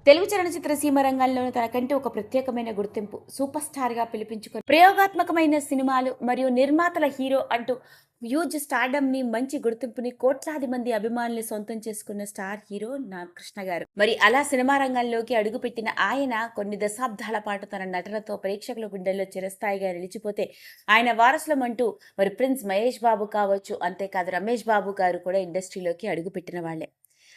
తెలుగు చలనచిత్ర సీమ రంగంలోని తనకంటూ ఒక ప్రత్యేకమైన గుర్తింపు, సూపర్ స్టార్గా పిలిపించుకొని ప్రయోగాత్మకమైన సినిమాలు మరియు నిర్మాతల హీరో అంటూ హ్యూజ్ స్టార్డమ్ని, మంచి గుర్తింపుని, కోట్లాది మంది అభిమానుల్ని సొంతం చేసుకున్న స్టార్ హీరో నా కృష్ణ గారు. మరి అలా సినిమా రంగంలోకి అడుగుపెట్టిన ఆయన కొన్ని దశాబ్దాల పాటు తన నటనతో ప్రేక్షకుల గుండెల్లో చిరస్థాయిగా నిలిచిపోతే, ఆయన వారసులం అంటూ మరి ప్రిన్స్ మహేష్ బాబు కావచ్చు, అంతేకాదు రమేష్ బాబు గారు కూడా ఇండస్ట్రీలోకి అడుగుపెట్టిన వాళ్ళే.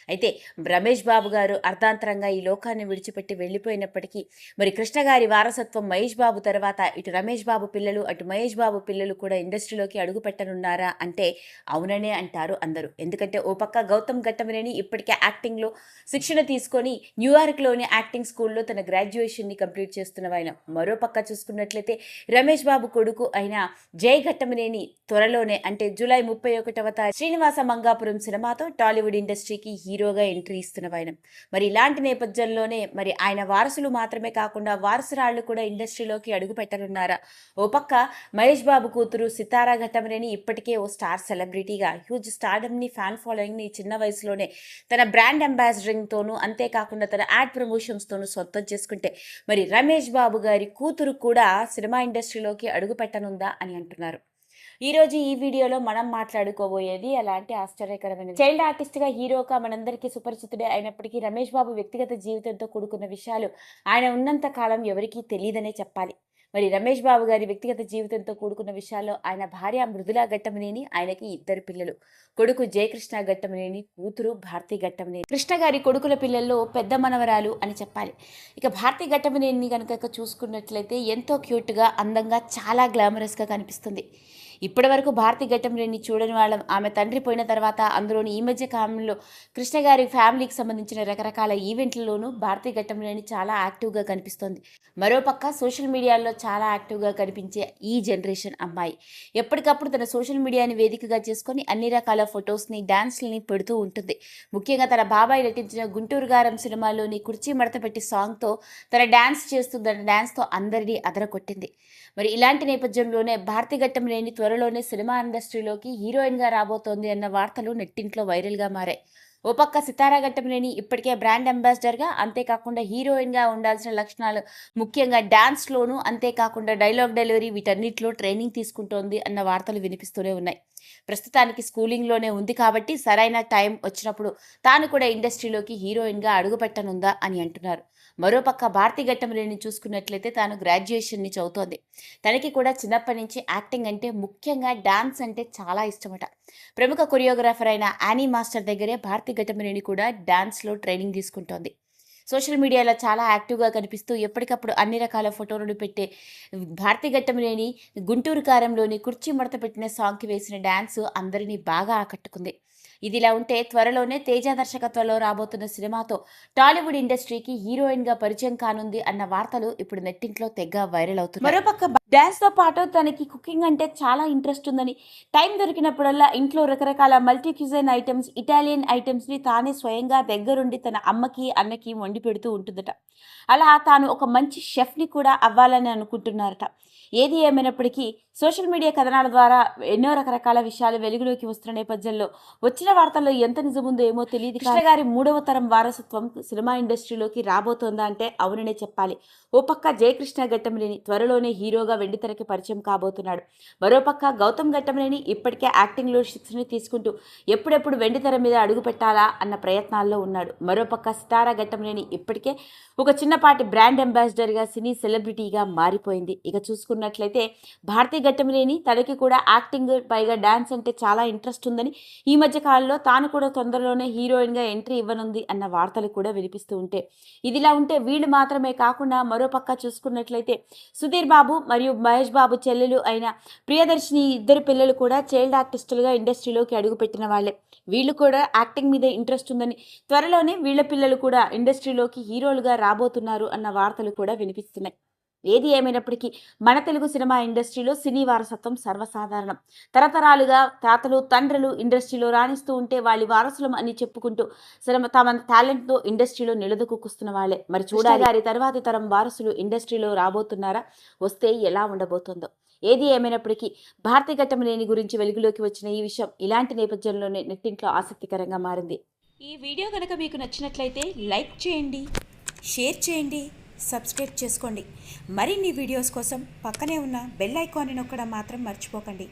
అయితే రమేష్ బాబు గారు అర్ధాంతరంగా ఈ లోకాన్ని విడిచిపెట్టి వెళ్ళిపోయినప్పటికీ మరి కృష్ణ గారి వారసత్వం మహేష్ బాబు తర్వాత ఇటు రమేష్ బాబు పిల్లలు, అటు మహేష్ బాబు పిల్లలు కూడా ఇండస్ట్రీలోకి అడుగు పెట్టనున్నారా అంటే అవుననే అంటారు అందరూ. ఎందుకంటే ఓ పక్క గౌతమ్ గట్టమనేని ఇప్పటికే యాక్టింగ్లో శిక్షణ తీసుకొని న్యూయార్క్లోని యాక్టింగ్ స్కూల్లో తన గ్రాడ్యుయేషన్ని కంప్లీట్ చేస్తున్న ఆయన. మరో పక్క చూసుకున్నట్లయితే రమేష్ బాబు కొడుకు అయిన జై ఘట్టమనేని త్వరలోనే అంటే జూలై 31వ తారీఖు శ్రీనివాస మంగాపురం సినిమాతో టాలీవుడ్ ఇండస్ట్రీకి హీరోగా ఎంట్రీ ఇస్తున్న ఆయన. మరి ఇలాంటి నేపథ్యంలోనే మరి ఆయన వారసులు మాత్రమే కాకుండా వారసురాళ్లు కూడా ఇండస్ట్రీలోకి అడుగు పెట్టనున్నారా? ఓ పక్క మహేష్ బాబు కూతురు సితారా ఘట్టమనేని ఇప్పటికే ఓ స్టార్ సెలబ్రిటీగా హ్యూజ్ స్టార్డమ్ని, ఫ్యాన్ ఫాలోయింగ్ని చిన్న వయసులోనే తన బ్రాండ్ అంబాసిడరింగ్తోనూ, అంతేకాకుండా తన యాడ్ ప్రమోషన్స్తోనూ సొంతం చేసుకుంటే, మరి రమేష్ బాబు గారి కూతురు కూడా సినిమా ఇండస్ట్రీలోకి అడుగు పెట్టనుందా అని అంటున్నారు. ఈరోజు ఈ వీడియోలో మనం మాట్లాడుకోబోయేది అలాంటి ఆశ్చర్యకరమైన చైల్డ్ ఆర్టిస్ట్గా, హీరోగా మనందరికీ సుపరిచితుడే అయినప్పటికీ రమేష్ బాబు వ్యక్తిగత జీవితంతో కూడుకున్న విషయాలు ఆయన ఉన్నంత కాలం ఎవరికీ తెలియదనే చెప్పాలి. మరి రమేష్ బాబు గారి వ్యక్తిగత జీవితంతో కూడుకున్న విషయాల్లో ఆయన భార్య మృదులా ఘట్టమనేని, ఆయనకి 2 పిల్లలు. కొడుకు జయకృష్ణ ఘట్టమనేని, కూతురు భారతి ఘట్టమనేని. కృష్ణ గారి కొడుకుల పిల్లల్లో పెద్ద మనవరాలు అని చెప్పాలి. ఇక భారతి ఘట్టమనేని కనుక చూసుకున్నట్లయితే ఎంతో క్యూట్గా, అందంగా, చాలా గ్లామరస్గా కనిపిస్తుంది. ఇప్పటి వరకు భారతి ఘట్టమనేని చూడని వాళ్ళం. ఆమె తండ్రి పోయిన తర్వాత, అందులోని ఈ మధ్య కాలంలో కృష్ణ గారి ఫ్యామిలీకి సంబంధించిన రకరకాల ఈవెంట్లలోనూ భారతి ఘట్టమనేని చాలా యాక్టివ్గా కనిపిస్తోంది. మరోపక్క సోషల్ మీడియాలో చాలా యాక్టివ్గా కనిపించే ఈ జనరేషన్ అమ్మాయి ఎప్పటికప్పుడు తన సోషల్ మీడియాని వేదికగా చేసుకొని అన్ని రకాల ఫొటోస్ని, డాన్స్లని పెడుతూ ఉంటుంది. ముఖ్యంగా తన బాబాయ్ నటించిన గుంటూరు గారం సినిమాలోని కుర్చీ మడత పెట్టి సాంగ్తో తన డాన్స్ చేస్తూ తన డాన్స్తో అందరినీ అదరకొట్టింది. మరి ఇలాంటి నేపథ్యంలోనే భారతి ఘట్టమనేని త్వరలోనే సినిమా ఇండస్ట్రీలోకి హీరోయిన్గా రాబోతోంది అన్న వార్తలు నెట్టింట్లో వైరల్గా మారాయి. ఓ పక్క సితారా ఘట్టమనేని ఇప్పటికే బ్రాండ్ అంబాసిడర్గా, అంతేకాకుండా హీరోయిన్గా ఉండాల్సిన లక్షణాలు ముఖ్యంగా డాన్స్లోనూ, అంతేకాకుండా డైలాగ్ డెలివరీ వీటన్నిటిలో ట్రైనింగ్ తీసుకుంటోంది అన్న వార్తలు వినిపిస్తూనే ఉన్నాయి. ప్రస్తుతానికి స్కూలింగ్లోనే ఉంది కాబట్టి సరైన టైం వచ్చినప్పుడు తాను కూడా ఇండస్ట్రీలోకి హీరోయిన్గా అడుగుపెట్టనుందా అని అంటున్నారు. మరోపక్క భారతి ఘట్టమనేని చూసుకున్నట్లయితే తాను గ్రాడ్యుయేషన్ని చదువుతోంది. తనకి కూడా చిన్నప్పటి నుంచి యాక్టింగ్ అంటే, ముఖ్యంగా డాన్స్ అంటే చాలా ఇష్టమట. ప్రముఖ కొరియోగ్రాఫర్ అయిన యానీ మాస్టర్ దగ్గరే భారతి ఘట్టమనేని కూడా డాన్స్లో ట్రైనింగ్ తీసుకుంటోంది. సోషల్ మీడియాలో చాలా యాక్టివ్గా కనిపిస్తూ ఎప్పటికప్పుడు అన్ని రకాల ఫోటోలను పెట్టే భారతి ఘట్టమనేని గుంటూరు కారంలోని కుర్చీ మడత పెట్టిన సాంగ్కి వేసిన డ్యాన్స్ అందరినీ బాగా ఆకట్టుకుంది. ఇదిలా ఉంటే త్వరలోనే తేజ దర్శకత్వంలో రాబోతున్న సినిమాతో టాలీవుడ్ ఇండస్ట్రీకి హీరోయిన్గా పరిచయం కానుంది అన్న వార్తలు ఇప్పుడు నెట్టింట్లో తెగ వైరల్ అవుతుంది. మరోపక్క డ్యాన్స్తో పాటు తనకి కుకింగ్ అంటే చాలా ఇంట్రెస్ట్ ఉందని, టైం దొరికినప్పుడల్లా ఇంట్లో రకరకాల మల్టీ క్యూజైన్ ఐటమ్స్, ఇటాలియన్ ఐటమ్స్ని తానే స్వయంగా దగ్గరుండి తన అమ్మకి, అన్నకి వండి పెడుతూ ఉంటుందట. అలా తాను ఒక మంచి షెఫ్ని కూడా అవ్వాలని అనుకుంటున్నారట. ఏది ఏమైనప్పటికీ సోషల్ మీడియా కథనాల ద్వారా ఎన్నో రకరకాల విషయాలు వెలుగులోకి వస్తున్న నేపథ్యంలో వచ్చిన వార్తల్లో ఎంత నిజముందో ఏమో తెలియదు. కృష్ణ గారి 3వ తరం వారసత్వం సినిమా ఇండస్ట్రీలోకి రాబోతోందా అంటే అవుననే చెప్పాలి. ఓ పక్క జయకృష్ణ ఘట్టమనేని త్వరలోనే హీరోగా వెండితెరకి పరిచయం కాబోతున్నాడు. మరోపక్క గౌతమ్ ఘట్టమనేని ఇప్పటికే యాక్టింగ్లో శిక్షణ తీసుకుంటూ ఎప్పుడెప్పుడు వెండితెర మీద అడుగు పెట్టాలా అన్న ప్రయత్నాల్లో ఉన్నాడు. మరోపక్క సితారా ఘట్టమనేని ఇప్పటికే ఒక చిన్నపాటి బ్రాండ్ అంబాసిడర్గా, సినీ సెలబ్రిటీగా మారిపోయింది. ఇక చూసుకున్నట్లయితే భారతి ఘట్టమనేని తనకి కూడా యాక్టింగ్, పైగా డాన్స్ అంటే చాలా ఇంట్రెస్ట్ ఉందని, ఈ మధ్య కాలంలో తాను కూడా తొందరలోనే హీరోయిన్గా ఎంట్రీ ఇవ్వనుంది అన్న వార్తలు కూడా వినిపిస్తూ ఉంటే, ఇదిలా ఉంటే వీళ్ళు మాత్రమే కాకుండా మరోపక్క చూసుకున్నట్లయితే సుధీర్ బాబు మరియు మహేష్ బాబు చెల్లెలు అయిన ప్రియదర్శిని 2 పిల్లలు కూడా చైల్డ్ ఆర్టిస్టులుగా ఇండస్ట్రీలోకి అడుగుపెట్టిన వాళ్ళే. వీళ్ళు కూడా యాక్టింగ్ మీద ఇంట్రెస్ట్ ఉందని, త్వరలోనే వీళ్ళ పిల్లలు కూడా ఇండస్ట్రీలోకి హీరోలుగా రాబోతున్నారు అన్న వార్తలు కూడా వినిపిస్తున్నాయి. ఏది ఏమైనప్పటికీ మన తెలుగు సినిమా ఇండస్ట్రీలో సినీ వారసత్వం సర్వసాధారణం. తరతరాలుగా తాతలు, తండ్రులు ఇండస్ట్రీలో రాణిస్తూ ఉంటే వాళ్ళ వారసులం అని చెప్పుకుంటూ తమ టాలెంట్తో ఇండస్ట్రీలో నిలదొక్కుస్తున్న వాళ్ళే. మరి చూడాలి గారి తర్వాతి తరం వారసులు ఇండస్ట్రీలో రాబోతున్నారా? వస్తే ఎలా ఉండబోతుందో. ఏది ఏమైనప్పటికీ భారతి ఘట్టమనేని గురించి వెలుగులోకి వచ్చిన ఈ విషయం ఇలాంటి నేపథ్యంలోనే నెట్టింట్లో ఆసక్తికరంగా మారింది. ఈ వీడియో కనుక మీకు నచ్చినట్లయితే లైక్ చేయండి. షేర్ చేయండి, సబ్స్క్రైబ్ చేసుకోండి. మరిన్ని వీడియోస్ కోసం పక్కనే ఉన్న బెల్ ఐకాన్ని నొక్కడం మాత్రం మర్చిపోకండి.